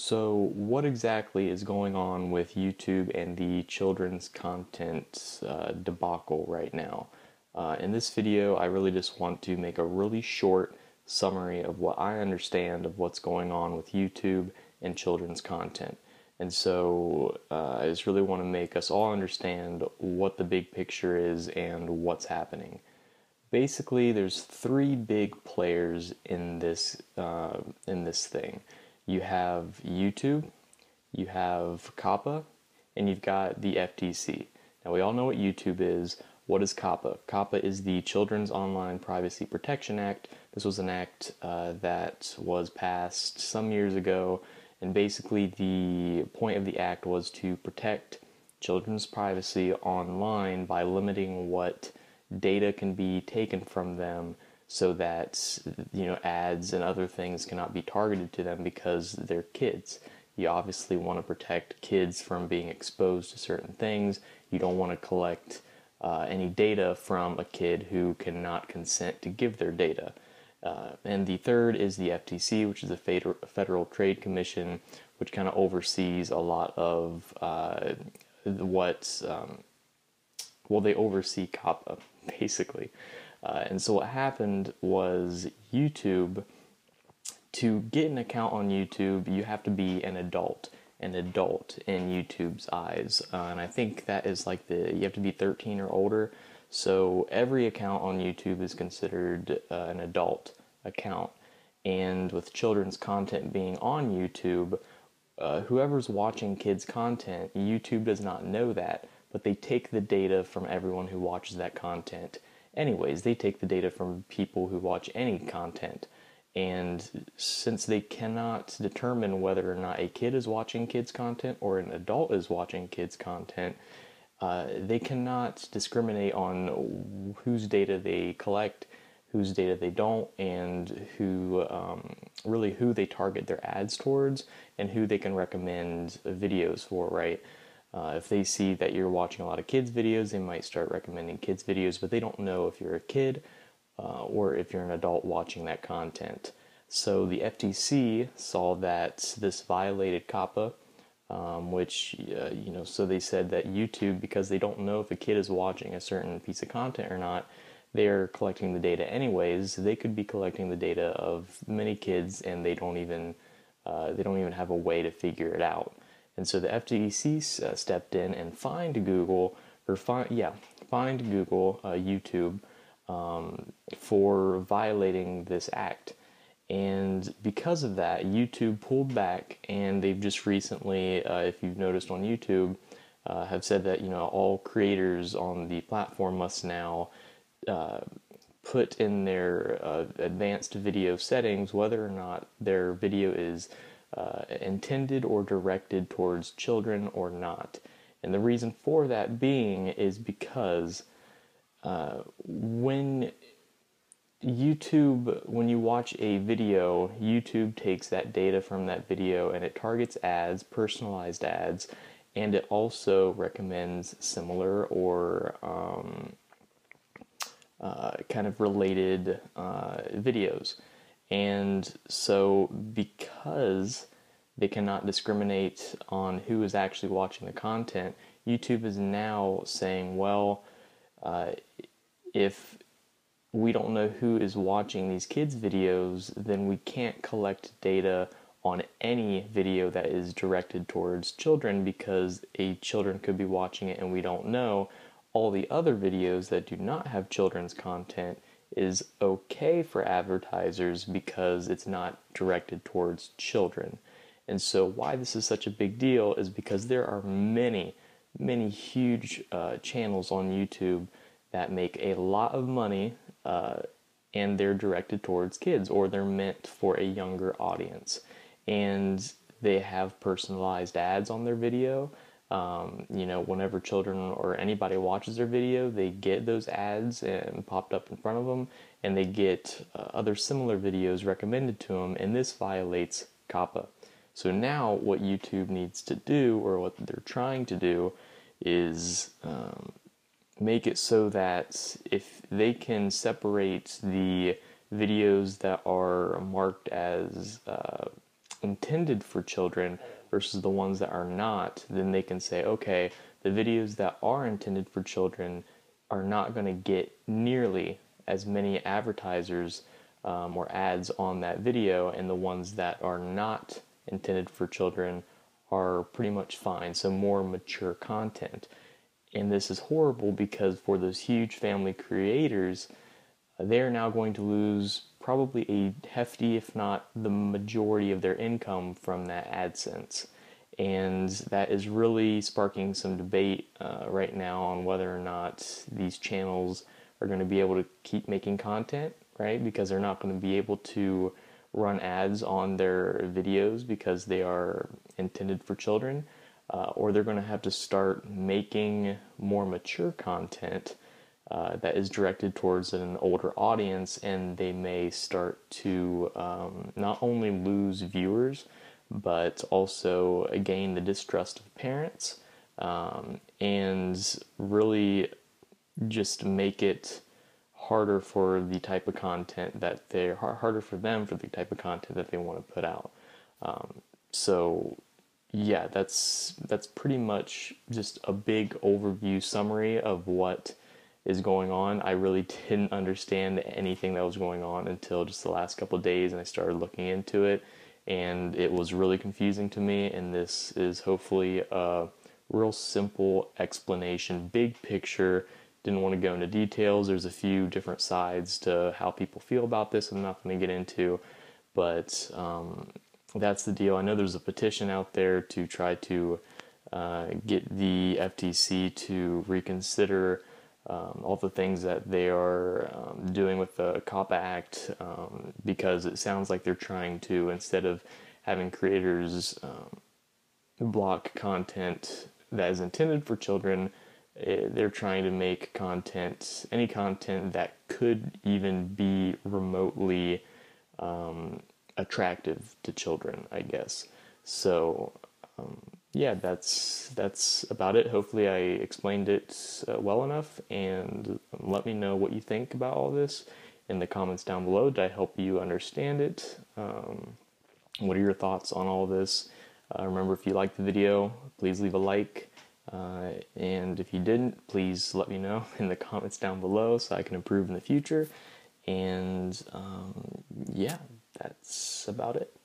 So, what exactly is going on with YouTube and the children's content debacle right now? In this video, I really just want to make a really short summary of what I understand of what's going on with YouTube and children's content. And so, I just really want to make us all understand what the big picture is and what's happening. Basically, there's three big players in this thing. You have YouTube, you have COPPA, and you've got the FTC. Now, we all know what YouTube is. What is COPPA? COPPA is the Children's Online Privacy Protection Act. This was an act that was passed some years ago, and basically the point of the act was to protect children's privacy online by limiting what data can be taken from them so that ads and other things cannot be targeted to them because they're kids. You obviously want to protect kids from being exposed to certain things. You don't want to collect any data from a kid who cannot consent to give their data. And the third is the FTC, which is the Federal Trade Commission, which kind of oversees a lot of they oversee COPPA, basically. And so what happened was YouTube, to get an account on YouTube, you have to be an adult in YouTube's eyes. And I think that is like you have to be 13 or older. So every account on YouTube is considered an adult account. And with children's content being on YouTube, whoever's watching kids' content, YouTube does not know that, but they take the data from everyone who watches that content. Anyways, they take the data from people who watch any content. And since they cannot determine whether or not a kid is watching kids' content or an adult is watching kids' content, they cannot discriminate on whose data they collect, whose data they don't, and who they target their ads towards, and who they can recommend videos for, right? If they see that you're watching a lot of kids' videos, they might start recommending kids' videos, but they don't know if you're a kid or if you're an adult watching that content. So the FTC saw that this violated COPPA, so they said that YouTube, because they don't know if a kid is watching a certain piece of content or not, they're collecting the data anyways. They could be collecting the data of many kids, and they don't even have a way to figure it out. And so the FTC stepped in and fined YouTube for violating this act. And because of that, YouTube pulled back, and they've just recently, if you've noticed on YouTube, have said that all creators on the platform must now put in their advanced video settings whether or not their video is intended or directed towards children or not. And the reason for that being is because when you watch a video, YouTube takes that data from that video and it targets ads, personalized ads, and it also recommends similar or kind of related videos. And so because they cannot discriminate on who is actually watching the content, YouTube is now saying, well, if we don't know who is watching these kids' videos, then we can't collect data on any video that is directed towards children, because children could be watching it and we don't know. All the other videos that do not have children's content is okay for advertisers because it's not directed towards children. And so why this is such a big deal is because there are many huge channels on YouTube that make a lot of money, and they're directed towards kids, or they're meant for a younger audience. And they have personalized ads on their video. Whenever children or anybody watches their video, they get those ads and popped up in front of them, and they get other similar videos recommended to them, and this violates COPPA. So now what YouTube needs to do, or what they're trying to do, is make it so that if they can separate the videos that are marked as intended for children versus the ones that are not, then they can say, okay, the videos that are intended for children are not going to get nearly as many advertisers or ads on that video, and the ones that are not intended for children are pretty much fine, so more mature content. And this is horrible because for those huge family creators, they're now going to lose probably a hefty, if not the majority of their income from that AdSense. And that is really sparking some debate right now on whether or not these channels are going to be able to keep making content, right? Because they're not going to be able to run ads on their videos because they are intended for children, or they're going to have to start making more mature content that is directed towards an older audience, and they may start to not only lose viewers, but also gain the distrust of parents, and really just make it harder for the type of content that they're harder for them for the type of content that they want to put out. So yeah, that's pretty much just a big overview summary of what is going on. I really didn't understand anything that was going on until just the last couple of days, and I started looking into it, and it was really confusing to me. And this is hopefully a real simple explanation, big picture. Didn't want to go into details. There's a few different sides to how people feel about this I'm not going to get into, but that's the deal. I know there's a petition out there to try to get the FTC to reconsider all the things that they are doing with the COPPA Act, because it sounds like they're trying to, instead of having creators block content that is intended for children, they're trying to make content, any content that could even be remotely attractive to children, I guess. So yeah, that's about it. Hopefully I explained it well enough, and let me know what you think about all this in the comments down below. Did I help you understand it? What are your thoughts on all this? Remember, if you liked the video, please leave a like. And if you didn't, please let me know in the comments down below so I can improve in the future. And yeah, that's about it.